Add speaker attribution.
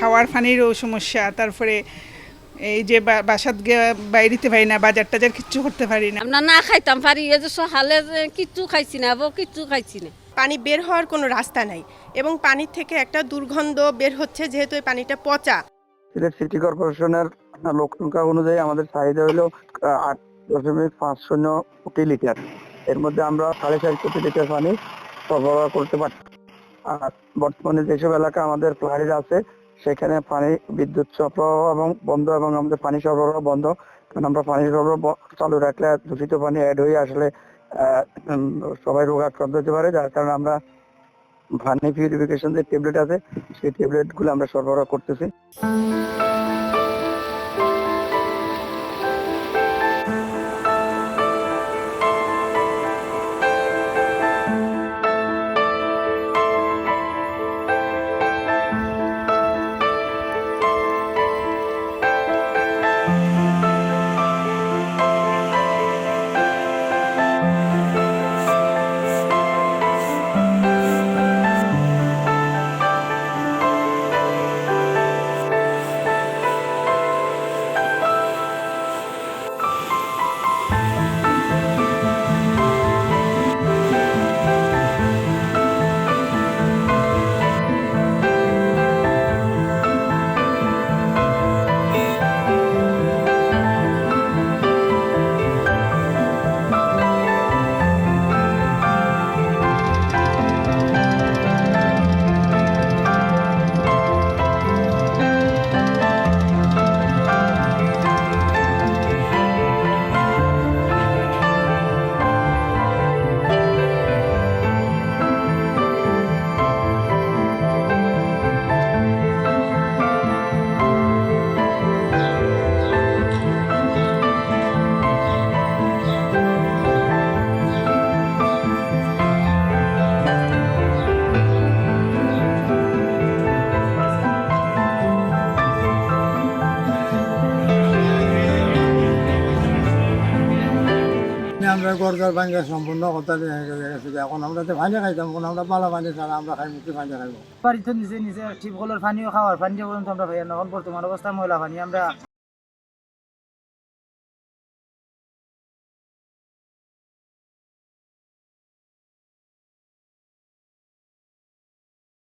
Speaker 1: খাওয়ার পানিরও সমস্যা, তারপরে এই যে বাসাত বাইরেতে পারি না, বাজার টাজার কিচ্ছু করতে পারি না।
Speaker 2: আমরা না খাইতাম পারি, এই যে সকালে কিচ্ছু খাইছি না, কিচ্ছু খাইছি না।
Speaker 3: পানি বের হওয়ার কোনো রাস্তা নাই এবং পানির থেকে একটা দুর্গন্ধ বের হচ্ছে, যেহেতু এই পানিটা পচা।
Speaker 4: সিলেট সিটি কর্পোরেশনের লোক সংখ্যা অনুযায়ী আমাদের চাহিদা হলো 8.50 কোটি লিটার। এর মধ্যে আমরা 4.5 কোটি লিটার পানি সরবরাহ করতে পারি। আর বর্তমানে যেসব এলাকা আমাদের ফ্লাইড আছে সেখানে পানি বিদ্যুৎ সরবরাহ এবং বন্ধ, এবং আমাদের পানি সরবরাহ বন্ধ। কারণ আমরা পানি সরবরাহ চালু রাখলে দূষিত পানি অ্যাড হয়ে আসলে সবাই রোগ আক্রান্ত হতে পারে, যার কারণে আমরা পানি পিউরিফিকেশন যে ট্যাবলেট আছে সেই ট্যাবলেট গুলো আমরা সরবরাহ করতেছি।
Speaker 5: আমরা গরগার ভাঙ্গা সম্পূর্ণ কথা এখন আমরা তো ভাঙে খাইতাম, আমরা বালা পানি ছাড়া আমরা খাই মুখে ভাঙে খাইব।
Speaker 6: বাড়িতে নিচে নিচে টিপকলের পানিও খাওয়ার পানি পর্যন্ত আমরা ভাই এখন বর্তমান অবস্থা ময়লা পানি আমরা